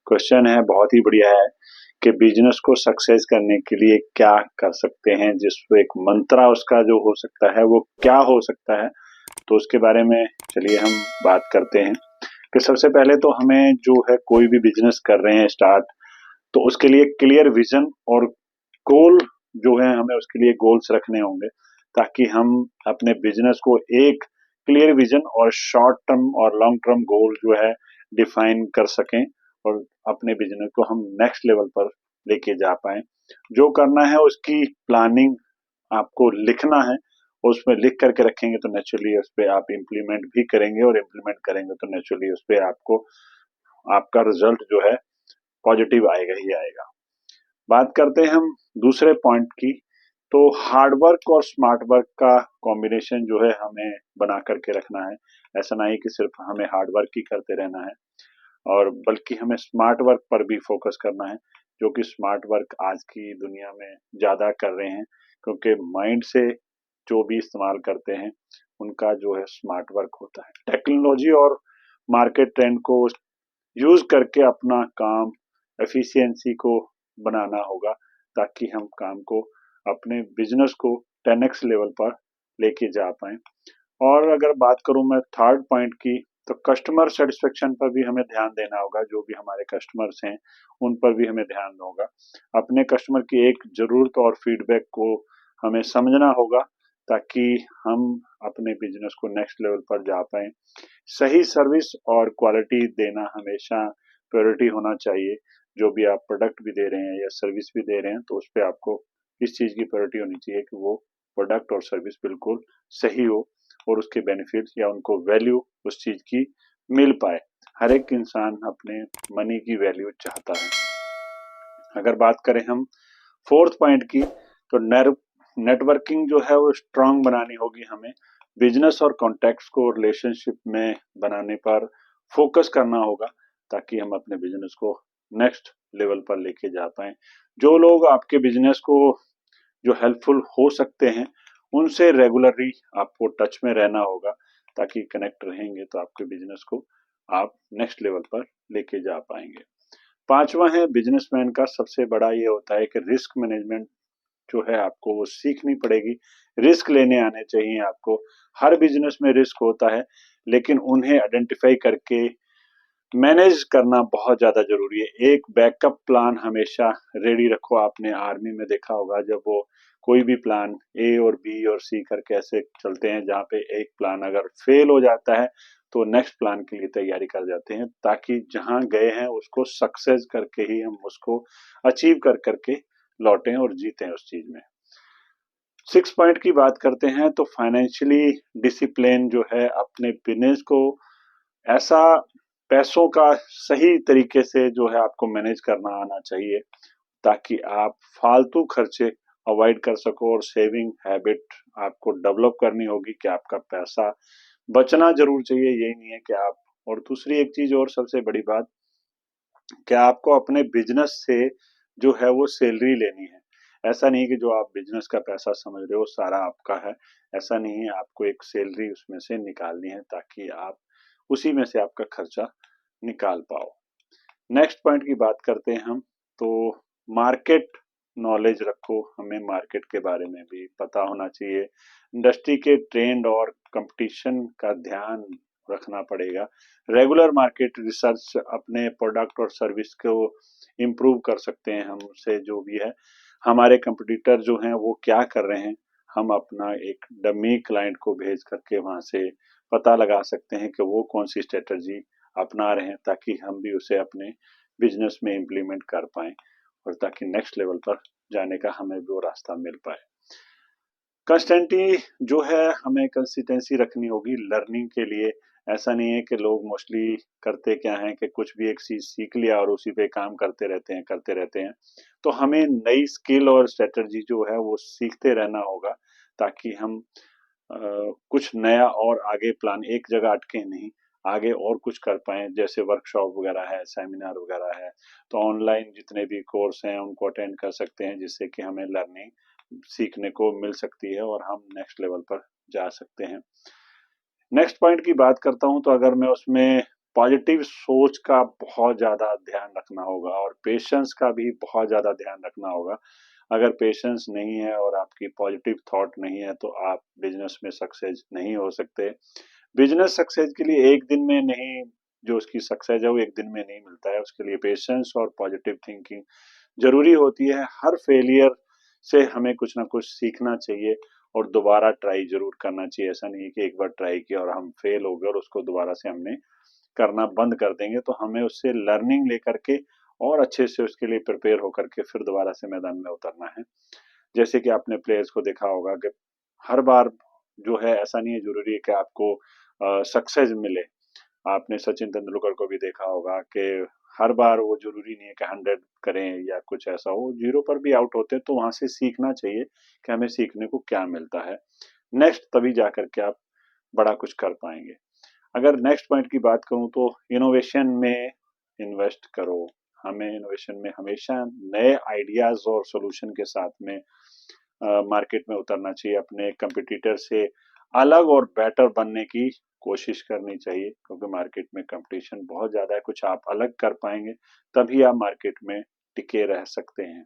Question है, बहुत ही बढ़िया है कि बिजनेस को सक्सेस करने के लिए क्या कर सकते हैं, जिसको एक मंत्रा उसका जो हो सकता है वो क्या हो सकता है। तो उसके बारे में चलिए हम बात करते हैं कि सबसे पहले तो हमें जो है कोई भी बिजनेस कर रहे हैं स्टार्ट, तो उसके लिए क्लियर विजन और गोल जो है, हमें उसके लिए गोल्स रखने होंगे ताकि हम अपने बिजनेस को एक क्लियर विजन और शॉर्ट टर्म और लॉन्ग टर्म गोल जो है डिफाइन कर सकें और अपने बिजनेस को हम नेक्स्ट लेवल पर लेके जा पाए। जो करना है उसकी प्लानिंग आपको लिखना है, उसमें लिख करके रखेंगे तो नेचुरली उस पे आप इम्प्लीमेंट भी करेंगे और इम्प्लीमेंट करेंगे तो नेचुरली उस पे आपको आपका रिजल्ट जो है पॉजिटिव आएगा ही आएगा। बात करते हैं हम दूसरे पॉइंट की, तो हार्ड वर्क और स्मार्ट वर्क का कॉम्बिनेशन जो है हमें बना करके रखना है। ऐसा नहीं कि सिर्फ हमें हार्ड वर्क ही करते रहना है, और बल्कि हमें स्मार्ट वर्क पर भी फोकस करना है, जो कि स्मार्ट वर्क आज की दुनिया में ज़्यादा कर रहे हैं, क्योंकि माइंड से जो भी इस्तेमाल करते हैं उनका जो है स्मार्ट वर्क होता है। टेक्नोलॉजी और मार्केट ट्रेंड को यूज करके अपना काम एफिशिएंसी को बनाना होगा ताकि हम काम को अपने बिजनेस को 10x लेवल पर लेके जा पाए। और अगर बात करूं मैं थर्ड पॉइंट की, तो कस्टमर सेटिस्फेक्शन पर भी हमें ध्यान देना होगा। जो भी हमारे कस्टमर्स हैं उन पर भी हमें ध्यान होगा। अपने कस्टमर की एक जरूरत और फीडबैक को हमें समझना होगा ताकि हम अपने बिजनेस को नेक्स्ट लेवल पर जा पाए। सही सर्विस और क्वालिटी देना हमेशा प्रायोरिटी होना चाहिए। जो भी आप प्रोडक्ट भी दे रहे हैं या सर्विस भी दे रहे हैं, तो उस पे आपको इस चीज की प्रायोरिटी होनी चाहिए कि वो प्रोडक्ट और सर्विस बिल्कुल सही हो और उसके बेनिफिट्स या उनको वैल्यू उस चीज की मिल पाए। हर एक इंसान अपने मनी की वैल्यू चाहता है। अगर बात करें हम फोर्थ पॉइंट की, तो नेटवर्किंग जो है वो स्ट्रांग बनानी होगी हमें। बिजनेस और कॉन्टैक्ट्स को रिलेशनशिप में बनाने पर फोकस करना होगा ताकि हम अपने बिजनेस को नेक्स्ट लेवल पर लेके जा पाए। जो लोग आपके बिजनेस को जो हेल्पफुल हो सकते हैं उनसे रेगुलरली आपको टच में रहना होगा, ताकि कनेक्ट रहेंगे तो आपके बिजनेस को आप नेक्स्ट लेवल पर लेके जा पाएंगे। पांचवा है, बिजनेसमैन का सबसे बड़ा ये होता है कि रिस्क मैनेजमेंट जो है आपको वो सीखनी पड़ेगी। रिस्क लेने आने चाहिए आपको। हर बिजनेस में रिस्क होता है, लेकिन उन्हें आइडेंटिफाई करके मैनेज करना बहुत ज्यादा जरूरी है। एक बैकअप प्लान हमेशा रेडी रखो। आपने आर्मी में देखा होगा, जब वो कोई भी प्लान ए और बी और सी करके ऐसे चलते हैं, जहाँ पे एक प्लान अगर फेल हो जाता है तो नेक्स्ट प्लान के लिए तैयारी कर जाते हैं, ताकि जहां गए हैं उसको सक्सेस करके ही हम उसको अचीव कर करके लौटें और जीतें उस चीज में। सिक्स पॉइंट की बात करते हैं, तो फाइनेंशियली डिसिप्लिन जो है, अपने बिजनेस को ऐसा पैसों का सही तरीके से जो है आपको मैनेज करना आना चाहिए ताकि आप फालतू खर्चे अवॉइड कर सको, और सेविंग हैबिट आपको डेवलप करनी होगी कि आपका पैसा बचना जरूर चाहिए, यही नहीं है कि आप। और दूसरी एक चीज और सबसे बड़ी बात, कि आपको अपने बिजनेस से जो है वो सैलरी लेनी है। ऐसा नहीं कि जो आप बिजनेस का पैसा समझ रहे हो सारा आपका है, ऐसा नहीं है। आपको एक सैलरी उसमें से निकालनी है ताकि आप उसी में से आपका खर्चा निकाल पाओ। नेक्स्ट पॉइंट की बात करते हैं हम, तो मार्केट नॉलेज रखो। हमें मार्केट के बारे में भी पता होना चाहिए। इंडस्ट्री के ट्रेंड और कंपटीशन का ध्यान रखना पड़ेगा। रेगुलर मार्केट रिसर्च अपने प्रोडक्ट और सर्विस को इम्प्रूव कर सकते हैं। हमसे जो भी है, हमारे कंपटीटर जो हैं वो क्या कर रहे हैं, हम अपना एक डमी क्लाइंट को भेज करके वहां से पता लगा सकते हैं कि वो कौन सी स्ट्रेटजी अपना रहे हैं, ताकि हम भी उसे अपने बिजनेस में इम्प्लीमेंट कर पाए और ताकि नेक्स्ट लेवल पर जाने का हमें भी वो रास्ता मिल पाए। कंस्टेंटली जो है हमें कंसिस्टेंसी रखनी होगी लर्निंग के लिए। ऐसा नहीं है कि लोग मोस्टली करते क्या है कि कुछ भी एक चीज सीख लिया और उसी पे काम करते रहते हैं। तो हमें नई स्किल और स्ट्रेटजी जो है वो सीखते रहना होगा ताकि हम कुछ नया और आगे प्लान एक जगह अटके नहीं, आगे और कुछ कर पाए। जैसे वर्कशॉप वगैरह है, सेमिनार वगैरह है, तो ऑनलाइन जितने भी कोर्स हैं उनको अटेंड कर सकते हैं, जिससे कि हमें लर्निंग सीखने को मिल सकती है और हम नेक्स्ट लेवल पर जा सकते हैं। नेक्स्ट पॉइंट की बात करता हूं, तो अगर मैं उसमें पॉजिटिव सोच का बहुत ज़्यादा ध्यान रखना होगा और पेशेंस का भी बहुत ज़्यादा ध्यान रखना होगा। अगर पेशेंस नहीं है और आपकी पॉजिटिव थॉट नहीं है तो आप बिजनेस में सक्सेस नहीं हो सकते। बिजनेस सक्सेस के लिए एक दिन में नहीं, जो उसकी सक्सेस है वो एक दिन में नहीं मिलता है। उसके लिए पेशेंस और पॉजिटिव थिंकिंग जरूरी होती है। हर फेलियर से हमें कुछ ना कुछ सीखना चाहिए और दोबारा ट्राई जरूर करना चाहिए। ऐसा नहीं है कि एक बार ट्राई किया और हम फेल हो गए और उसको दोबारा से हमने करना बंद कर देंगे, तो हमें उससे लर्निंग लेकर के और अच्छे से उसके लिए प्रिपेयर होकर के फिर दोबारा से मैदान में उतरना है। जैसे कि आपने प्लेयर्स को देखा होगा कि हर बार जो है, ऐसा नहीं है जरूरी है कि आपको सक्सेस मिले। आपने सचिन तेंदुलकर को भी देखा होगा कि हर बार वो जरूरी नहीं है कि 100 करें या कुछ ऐसा हो, जीरो पर भी आउट होते हैं, तो वहां से सीखना चाहिए कि हमें सीखने को क्या मिलता है नेक्स्ट, तभी जाकर के आप बड़ा कुछ कर पाएंगे। अगर नेक्स्ट पॉइंट की बात करूं तो इनोवेशन में इन्वेस्ट करो। हमें इनोवेशन में हमेशा नए आइडियाज और सॉल्यूशन के साथ में मार्केट में उतरना चाहिए। अपने कंपटीटर से अलग और बेटर बनने की कोशिश करनी चाहिए, क्योंकि मार्केट में कंपटीशन बहुत ज्यादा है। कुछ आप अलग कर पाएंगे तभी आप मार्केट में टिके रह सकते हैं।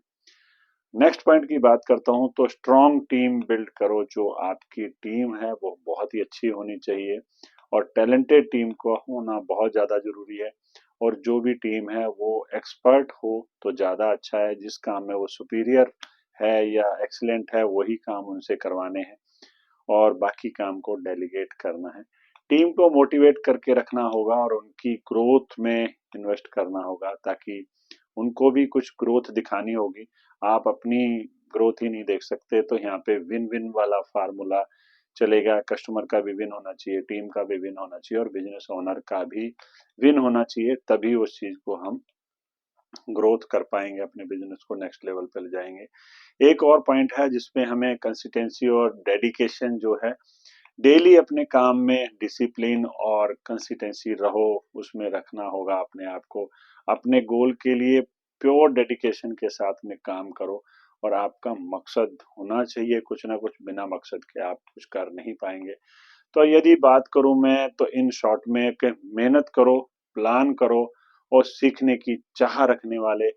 नेक्स्ट पॉइंट की बात करता हूं तो स्ट्रॉन्ग टीम बिल्ड करो। जो आपकी टीम है वो बहुत ही अच्छी होनी चाहिए और टैलेंटेड टीम को होना बहुत ज्यादा जरूरी है। और जो भी टीम है वो एक्सपर्ट हो तो ज्यादा अच्छा है। जिस काम में वो सुपीरियर है या एक्सीलेंट है वही काम उनसे करवाने हैं और बाकी काम को डेलीगेट करना है। टीम को मोटिवेट करके रखना होगा और उनकी ग्रोथ में इन्वेस्ट करना होगा, ताकि उनको भी कुछ ग्रोथ दिखानी होगी। आप अपनी ग्रोथ ही नहीं देख सकते, तो यहाँ पे विन विन वाला फार्मूला चलेगा। कस्टमर का भी विन होना चाहिए, टीम का भी विन होना चाहिए और बिजनेस ओनर का भी विन होना चाहिए, तभी उस चीज को हम ग्रोथ कर पाएंगे, अपने बिजनेस को नेक्स्ट लेवल पे ले जाएंगे। एक और पॉइंट है जिसमें हमें कंसिस्टेंसी और डेडिकेशन जो है, डेली अपने काम में डिसिप्लिन और कंसिस्टेंसी रहो, उसमें रखना होगा अपने आप को। अपने गोल के लिए प्योर डेडिकेशन के साथ में काम करो और आपका मकसद होना चाहिए कुछ ना कुछ। बिना मकसद के आप कुछ कर नहीं पाएंगे। तो यदि बात करूं मैं तो इन शॉर्ट में कि मेहनत करो, प्लान करो और सीखने की चाह रखने वाले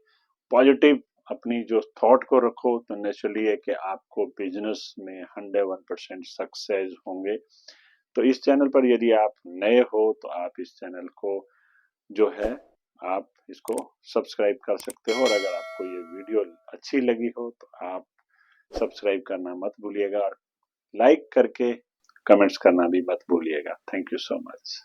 पॉजिटिव अपनी जो थॉट को रखो, तो नेचुरली है कि आपको बिजनेस में 101% सक्सेस होंगे। तो इस चैनल पर यदि आप नए हो तो आप इस चैनल को जो है, आप इसको सब्सक्राइब कर सकते हो। और अगर आपको ये वीडियो अच्छी लगी हो तो आप सब्सक्राइब करना मत भूलिएगा और लाइक करके कमेंट्स करना भी मत भूलिएगा। Thank you so much.